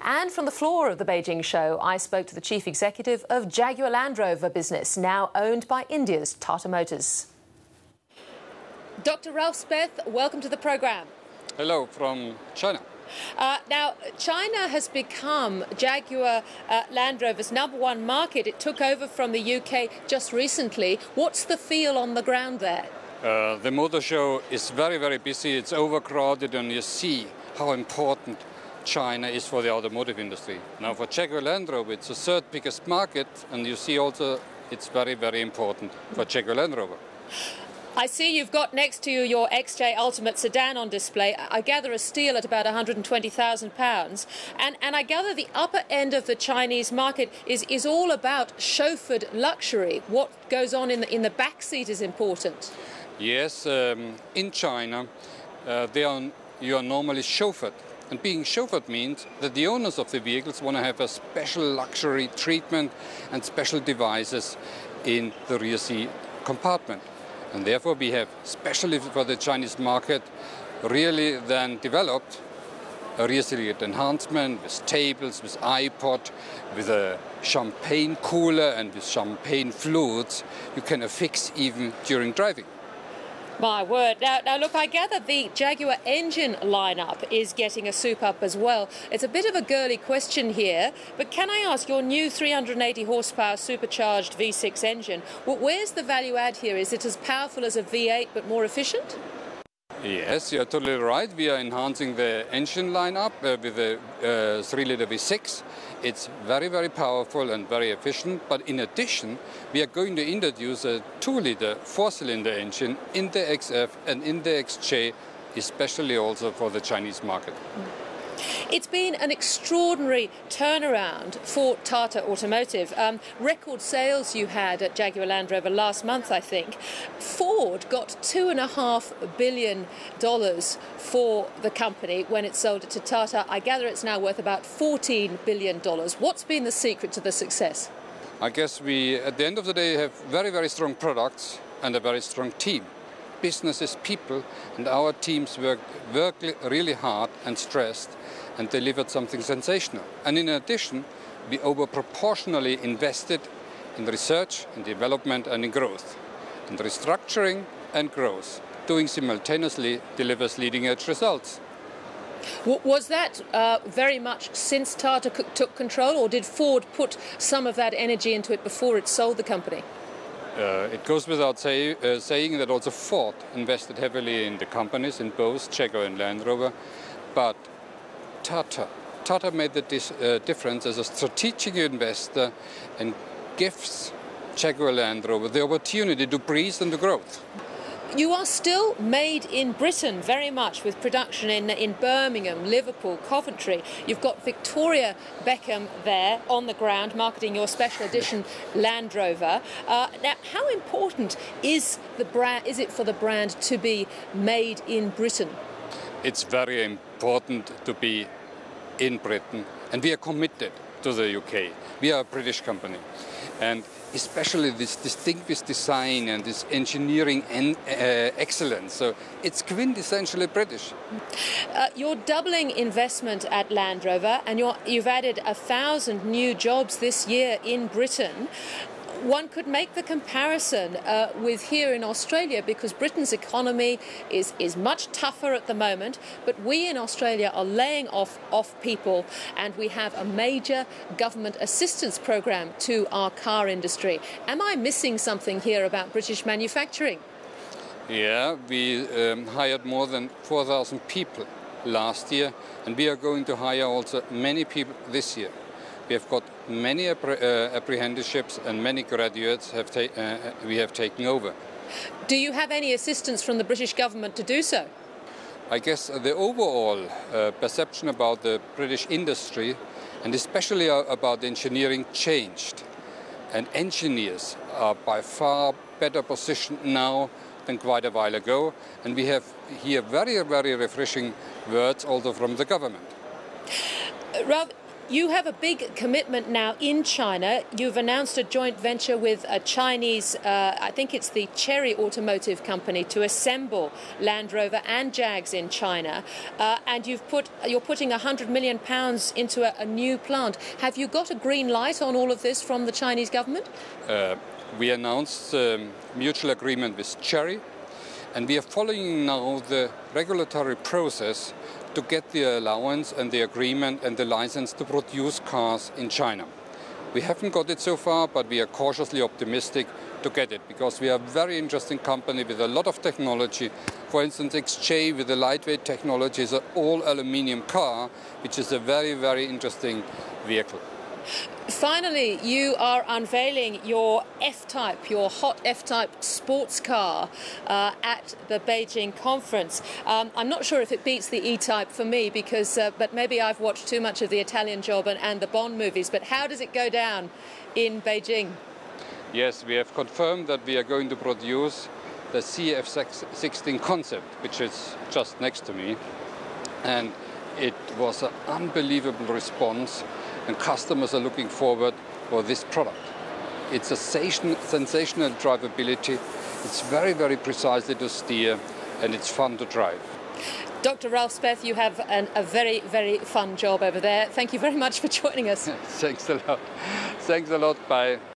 And from the floor of the Beijing show, I spoke to the chief executive of Jaguar Land Rover business, now owned by India's Tata Motors. Dr. Ralf Speth, welcome to the programme. Hello from China. Now, China has become Jaguar Land Rover's #1 market. It took over from the UK just recently. What's the feel on the ground there? The motor show is very, very busy. It's overcrowded, and you see how important China is for the automotive industry. Now, for Jaguar Land Rover, it's the third biggest market, and you see also it's very, very important for Jaguar Land Rover. I see you've got next to you your XJ Ultimate sedan on display. I gather a steel at about £120,000. And I gather the upper end of the Chinese market is all about chauffeured luxury. What goes on in the back seat is important. Yes, in China, you are normally chauffeured. And being chauffeured means that the owners of the vehicles want to have a special luxury treatment and special devices in the rear seat compartment. And therefore we have, especially for the Chinese market, really then developed a rear seat enhancement with tables, with iPod, with a champagne cooler and with champagne flutes you can affix even during driving. My word. Now look, I gather the Jaguar engine lineup is getting a soup up as well. It's a bit of a girly question here, but can I ask, your new 380 horsepower supercharged V6 engine, where's the value add here? Is it as powerful as a V8 but more efficient? Yes, you're totally right. We are enhancing the engine lineup with a 3-litre V6. It's very, very powerful and very efficient. But in addition, we are going to introduce a 2-litre 4-cylinder engine in the XF and in the XJ, especially also for the Chinese market. It's been an extraordinary turnaround for Tata Automotive. Record sales you had at Jaguar Land Rover last month, I think. Ford got $2.5 billion for the company when it sold it to Tata. I gather it's now worth about $14 billion. What's been the secret to the success? I guess we, at the end of the day, have very, very strong products and a very strong team. Business is people, and our teams worked really hard and stressed and delivered something sensational. And in addition, we over-proportionally invested in research, in development and in growth. And restructuring and growth, doing simultaneously, delivers leading-edge results. Was that very much since Tata took control, or did Ford put some of that energy into it before it sold the company? It goes without saying that also Ford invested heavily in the companies, in both Jaguar and Land Rover, but Tata made the difference as a strategic investor and gives Jaguar Land Rover the opportunity to breathe and to growth. You are still made in Britain very much, with production in Birmingham, Liverpool, Coventry. You've got Victoria Beckham there on the ground marketing your special edition Land Rover. Now, how important is it for the brand to be made in Britain? It's very important to be in Britain, and we are committed to the UK. We are a British company, and especially this distinguished design and this engineering excellence. So it's quintessentially British. You're doubling investment at Land Rover, and you've added 1,000 new jobs this year in Britain. One could make the comparison with here in Australia, because Britain's economy is much tougher at the moment, but we in Australia are laying off people, and we have a major government assistance program to our car industry. Am I missing something here about British manufacturing? Yeah, we hired more than 4,000 people last year, and we are going to hire also many people this year. We have got many apprenticeships and many graduates we have taken over. Do you have any assistance from the British government to do so? I guess the overall perception about the British industry, and especially about engineering, changed. And engineers are by far better positioned now than quite a while ago. And we have here very, very refreshing words also from the government. Ralf, You have a big commitment now in China. You've announced a joint venture with a Chinese, I think it's the Chery Automotive Company, to assemble Land Rover and Jags in China. And you're putting £100 million into a new plant. Have you got a green light on all of this from the Chinese government? We announced a mutual agreement with Chery, and we are following now the regulatory process to get the allowance and the agreement and the license to produce cars in China. We haven't got it so far, but we are cautiously optimistic to get it, because we are a very interesting company with a lot of technology. For instance, XJ with the lightweight technology is an all-aluminium car, which is a very, very interesting vehicle. Finally, you are unveiling your F-Type, your hot F-Type sports car at the Beijing conference. I'm not sure if it beats the E-Type for me, but maybe I've watched too much of the Italian Job and the Bond movies. But how does it go down in Beijing? Yes, we have confirmed that we are going to produce the CF16 concept, which is just next to me. And it was an unbelievable response, and customers are looking forward for this product. It's a sensational drivability. It's very, very precisely to steer, and it's fun to drive. Dr. Ralf Speth, you have a very, very fun job over there. Thank you very much for joining us. Thanks a lot. Thanks a lot. Bye.